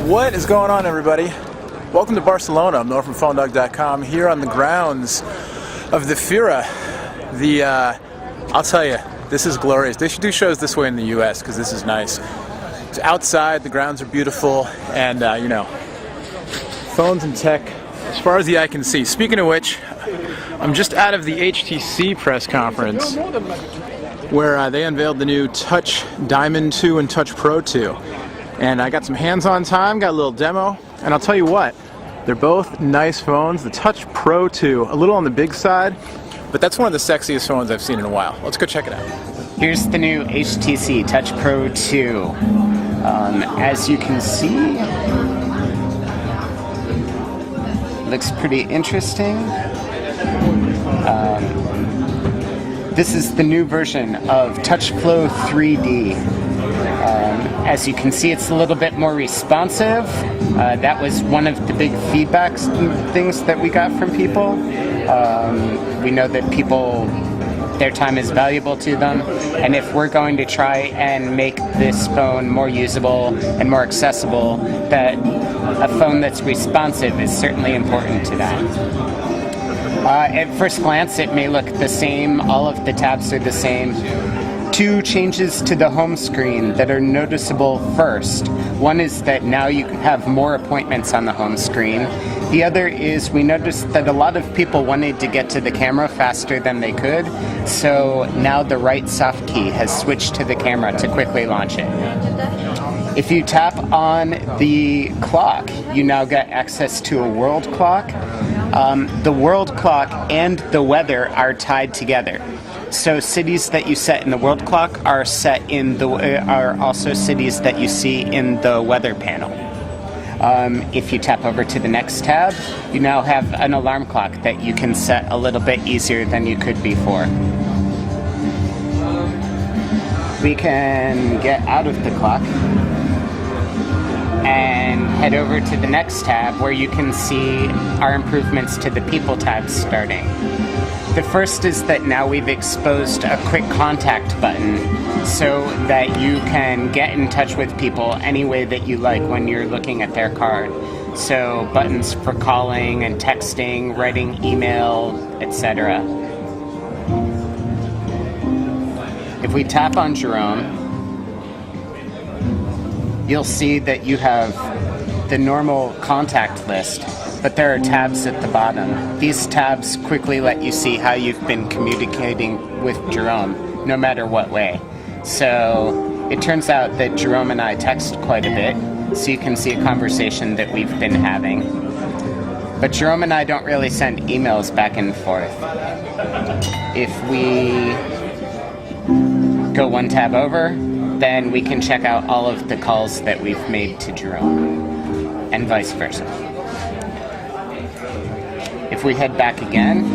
What is going on, everybody? Welcome to Barcelona. I'm Noah from PhoneDog.com, here on the grounds of the Fira. I'll tell you, this is glorious. They should do shows this way in the US because this is nice. It's outside, the grounds are beautiful, and you know, phones and tech as far as the eye can see. Speaking of which, I'm just out of the HTC press conference where they unveiled the new Touch Diamond 2 and Touch Pro 2. And I got some hands-on time, got a little demo, and I'll tell you what, they're both nice phones. The Touch Pro 2, a little on the big side, but that's one of the sexiest phones I've seen in a while. Let's go check it out. Here's the new HTC Touch Pro 2. As you can see, looks pretty interesting. This is the new version of TouchFlow 3D. As you can see, it's a little bit more responsive. That was one of the big feedback things that we got from people. We know that people, their time is valuable to them, and if we're going to try and make this phone more usable and more accessible, that a phone that's responsive is certainly important to that. At first glance, it may look the same. All of the tabs are the same. Two changes to the home screen that are noticeable first. One is that now you have more appointments on the home screen. The other is we noticed that a lot of people wanted to get to the camera faster than they could, so now the right soft key has switched to the camera to quickly launch it. If you tap on the clock, you now get access to a world clock. The world clock and the weather are tied together. So cities that you set in the world clock are also cities that you see in the weather panel. If you tap over to the next tab, you now have an alarm clock that you can set a little bit easier than you could before. We can get out of the clock and head over to the next tab where you can see our improvements to the People tab starting. The first is that now we've exposed a quick contact button so that you can get in touch with people any way that you like when you're looking at their card. So buttons for calling and texting, writing email, etc. If we tap on Jerome, you'll see that you have the normal contact list, but there are tabs at the bottom. These tabs quickly let you see how you've been communicating with Jerome, no matter what way. So it turns out that Jerome and I text quite a bit, so you can see a conversation that we've been having. But Jerome and I don't really send emails back and forth. If we go one tab over, then we can check out all of the calls that we've made to Jerome, and vice versa. If we head back again,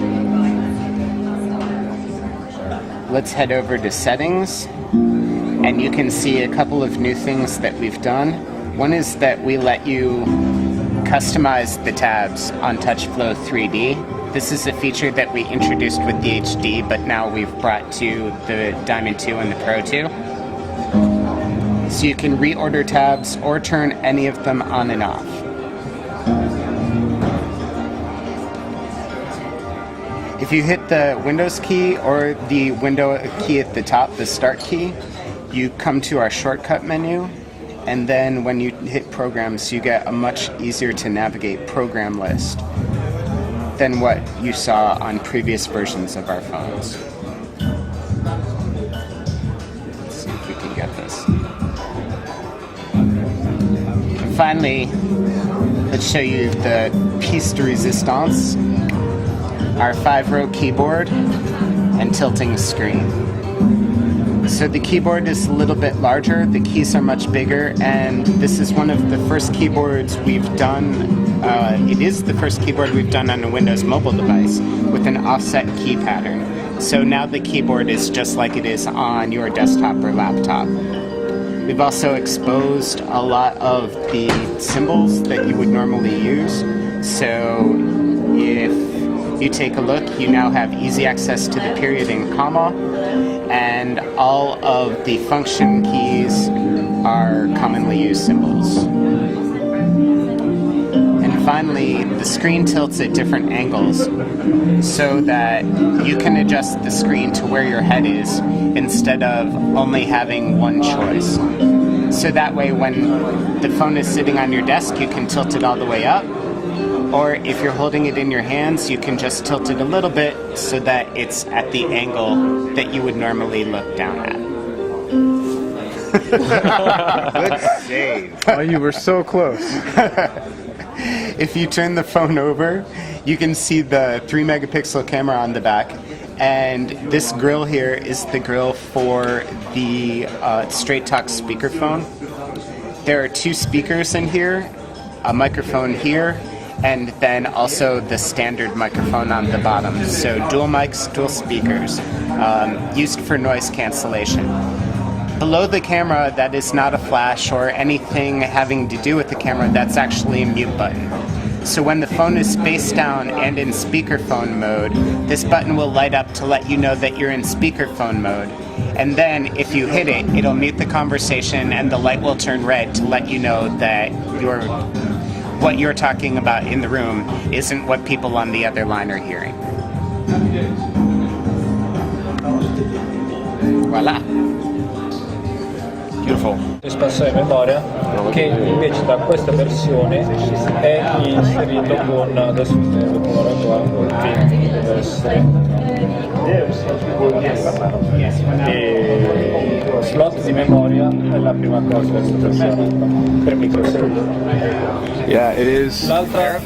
let's head over to settings, and you can see a couple of new things that we've done. One is that we let you customize the tabs on TouchFlow 3D. This is a feature that we introduced with the HD, but now we've brought to the Diamond 2 and the Pro 2. So you can reorder tabs or turn any of them on and off. If you hit the Windows key or the window key at the top, the Start key, you come to our shortcut menu, and then when you hit Programs, you get a much easier to navigate program list than what you saw on previous versions of our phones. Let's see if we can get this. And finally, let's show you the piece de resistance, our 5-row keyboard and tilting screen. So the keyboard is a little bit larger, the keys are much bigger, and this is one of the first keyboards we've done. It is the first keyboard we've done on a Windows mobile device with an offset key pattern. So now the keyboard is just like it is on your desktop or laptop. We've also exposed a lot of the symbols that you would normally use. So if you take a look, you now have easy access to the period and comma, and all of the function keys are commonly used symbols. finally, the screen tilts at different angles so that you can adjust the screen to where your head is instead of only having one choice. So that way when the phone is sitting on your desk, you can tilt it all the way up. Or if you're holding it in your hands, you can just tilt it a little bit so that it's at the angle that you would normally look down at. Good save. Oh, you were so close. If you turn the phone over, you can see the 3-megapixel camera on the back. And this grill here is the grill for the Straight Talk speakerphone. There are 2 speakers in here, a microphone here, and then also the standard microphone on the bottom. So dual mics, dual speakers, used for noise cancellation. Below the camera, that is not a flash or anything having to do with the camera, that's actually a mute button. So when the phone is face down and in speakerphone mode, this button will light up to let you know that you're in speakerphone mode. And then if you hit it, it'll mute the conversation and the light will turn red to let you know that what you're talking about in the room isn't what people on the other line are hearing. Voila. Beautiful. Espansione di memoria che invece da questa versione è inserito con, adesso lo proverò qua, deve essere e slot di memoria è la prima cosa per microsecondi. Yeah, it is. L'altra